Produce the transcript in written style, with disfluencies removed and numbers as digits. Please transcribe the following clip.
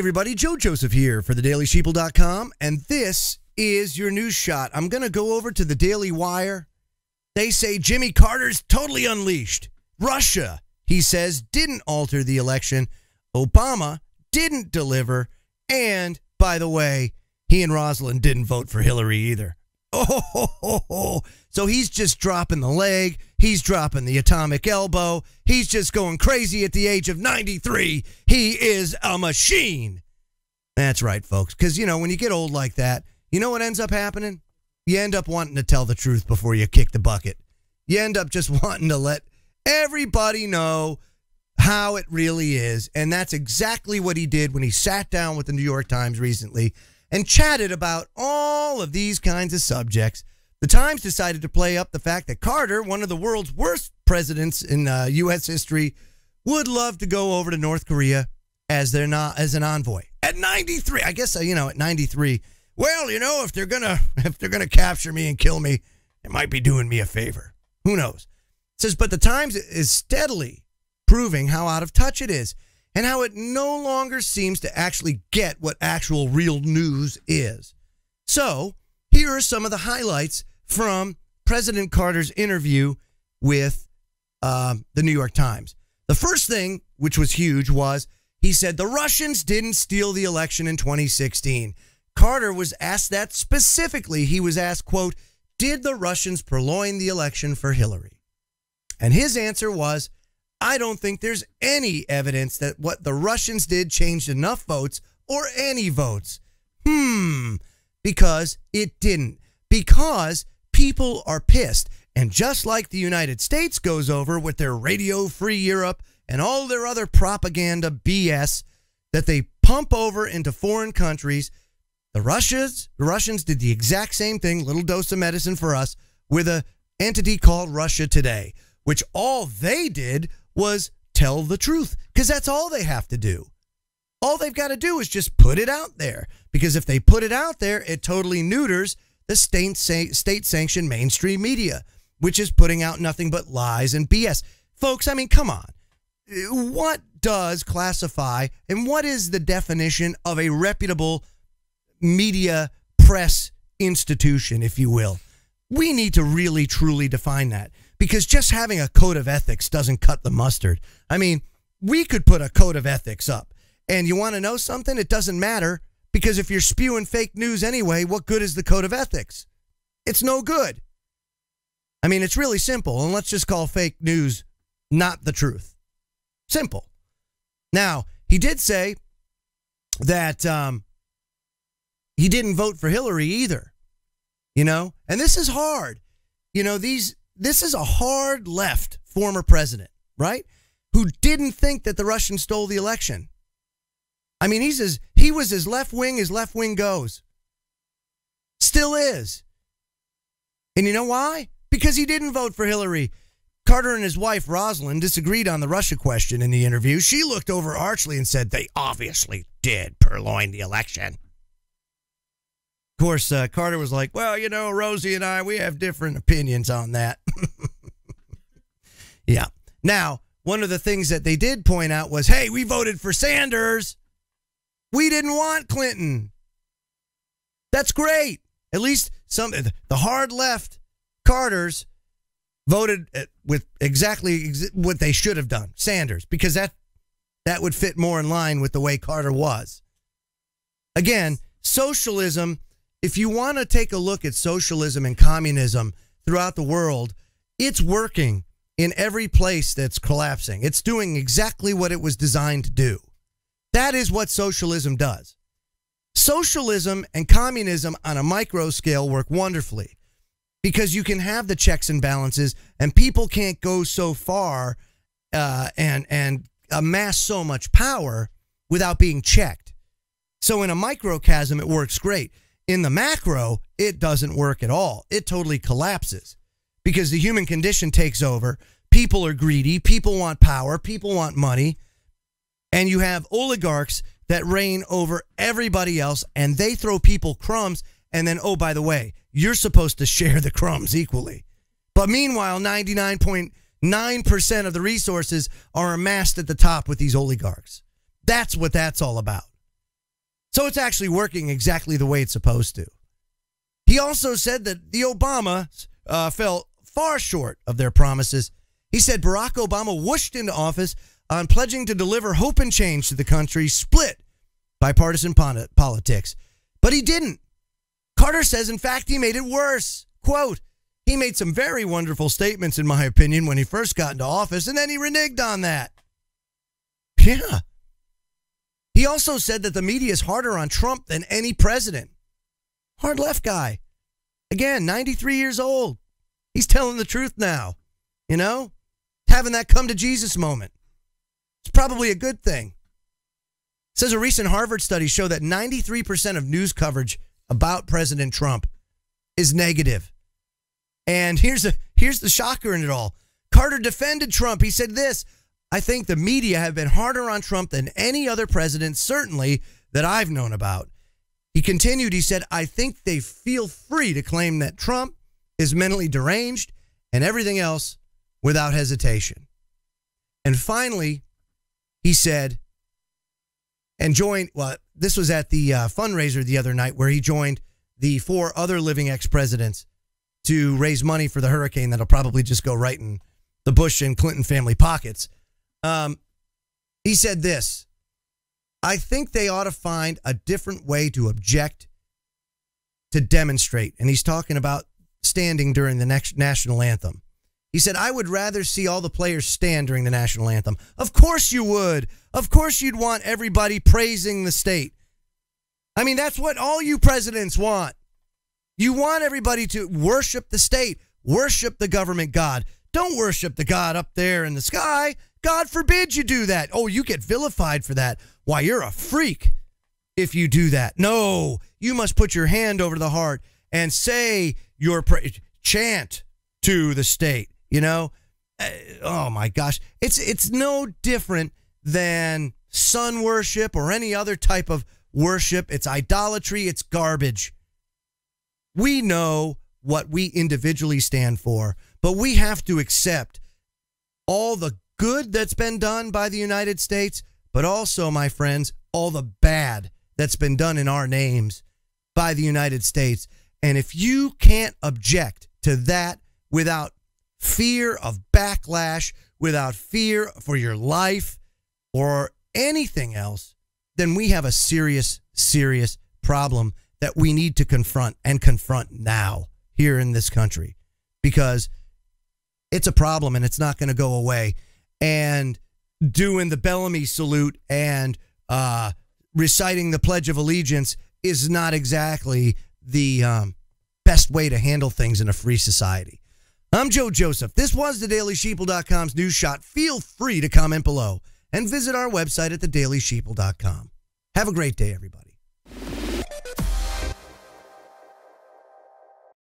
everybody, Joe Joseph here for thedailysheeple.com, and this is your news shot. I'm going to go over to the Daily Wire. They say Jimmy Carter's totally unleashed. Russia, he says, didn't alter the election. Obama didn't deliver. And, by the way, he and Rosalind didn't vote for Hillary either. Oh. So he's just dropping the leg. He's dropping the atomic elbow. He's just going crazy at the age of 93. He is a machine. That's right, folks. Because, you know, when you get old like that, you know what ends up happening? You end up wanting to tell the truth before you kick the bucket. You end up just wanting to let everybody know how it really is. And that's exactly what he did when he sat down with the New York Times recently and chatted about all of these kinds of subjects. The Times decided to play up the fact that Carter, one of the world's worst presidents in U.S. history, would love to go over to North Korea as an envoy at 93. I guess at 93. Well, if they're gonna capture me and kill me, they might be doing me a favor. Who knows? It says, but the Times is steadily proving how out of touch it is and how it no longer seems to actually get what actual real news is. So here are some of the highlights from President Carter's interview with the New York Times. The first thing, which was huge, was he said the Russians didn't steal the election in 2016. Carter was asked that specifically. He was asked, quote, did the Russians purloin the election for Hillary? And his answer was, I don't think there's any evidence that what the Russians did changed enough votes or any votes. Because it didn't. Because people are pissed. And just like the United States goes over with their Radio Free Europe and all their other propaganda BS that they pump over into foreign countries, the Russians did the exact same thing, little dose of medicine for us, with an entity called Russia Today, which all they did was tell the truth, because that's all they have to do. All they've got to do is just put it out there, because if they put it out there, it totally neuters the state-sanctioned mainstream media, which is putting out nothing but lies and BS. Folks, I mean, come on. What does classify and what is the definition of a reputable media press institution, if you will? We need to really, truly define that, because just having a code of ethics doesn't cut the mustard. I mean, we could put a code of ethics up, and you want to know something? It doesn't matter, because if you're spewing fake news anyway, what good is the code of ethics? It's no good. I mean, it's really simple, and let's just call fake news not the truth. Simple. Now, he did say that he didn't vote for Hillary either, and this is hard. This is a hard left former president, right? Who didn't think that the Russians stole the election. I mean, he was as left wing goes. Still is. And you know why? Because he didn't vote for Hillary. Carter and his wife, Rosalind, disagreed on the Russia question in the interview. She looked over archly and said, they obviously did purloin the election. Of course, Carter was like, well, Rosie and I, we have different opinions on that. Yeah. Now, one of the things that they did point out was, hey, we voted for Sanders. We didn't want Clinton. That's great. At least the hard left Carters voted with exactly what they should have done, Sanders, because that would fit more in line with the way Carter was. Again, socialism, if you want to take a look at socialism and communism throughout the world, it's working in every place that's collapsing. It's doing exactly what it was designed to do. That is what socialism does. Socialism and communism on a micro scale work wonderfully, because you can have the checks and balances, and people can't go so far and amass so much power without being checked. So in a microcosm, it works great. In the macro, it doesn't work at all. It totally collapses because the human condition takes over. People are greedy. People want power. People want money. And you have oligarchs that reign over everybody else, and they throw people crumbs. And then, oh, by the way, you're supposed to share the crumbs equally. But meanwhile, 99.9% of the resources are amassed at the top with these oligarchs. That's what that's all about. So it's actually working exactly the way it's supposed to. He also said that the Obamas fell far short of their promises. He said Barack Obama whooshed into office on pledging to deliver hope and change to the country split by partisan politics. But he didn't. Carter says, in fact, he made it worse. Quote, he made some very wonderful statements, in my opinion, when he first got into office, and then he reneged on that. Yeah. He also said that the media is harder on Trump than any president. Hard left guy. Again, 93 years old. He's telling the truth now. You know? Having that come to Jesus moment. It's probably a good thing. It says a recent Harvard study showed that 93% of news coverage about President Trump is negative. And here's the shocker in it all. Carter defended Trump. He said this, I think the media have been harder on Trump than any other president, certainly, that I've known about. He continued, he said, I think they feel free to claim that Trump is mentally deranged and everything else without hesitation. And finally, he said, and joined, well, this was at the fundraiser the other night where he joined the 4 other living ex-presidents to raise money for the hurricane that'll probably just go right in the Bush and Clinton family pockets. He said this, I think they ought to find a different way to object, to demonstrate. And he's talking about standing during the next national anthem. He said, I would rather see all the players stand during the national anthem. Of course you would. Of course you'd want everybody praising the state. I mean, that's what all you presidents want. You want everybody to worship the state, worship the government God. Don't worship the God up there in the sky. God forbid you do that. Oh, you get vilified for that. Why, you're a freak if you do that. No, you must put your hand over the heart and say your chant to the state. You know, oh my gosh, it's no different than sun worship or any other type of worship. It's idolatry. It's garbage. We know what we individually stand for, but we have to accept all the good that's been done by the United States, but also, my friends, all the bad that's been done in our names by the United States. And if you can't object to that without fear of backlash, without fear for your life or anything else, then we have a serious, serious problem that we need to confront and confront now here in this country, because it's a problem and it's not going to go away. And doing the Bellamy salute and reciting the Pledge of Allegiance is not exactly the best way to handle things in a free society. I'm Joe Joseph. This was thedailysheeple.com's News Shot. Feel free to comment below and visit our website at thedailysheeple.com. Have a great day, everybody.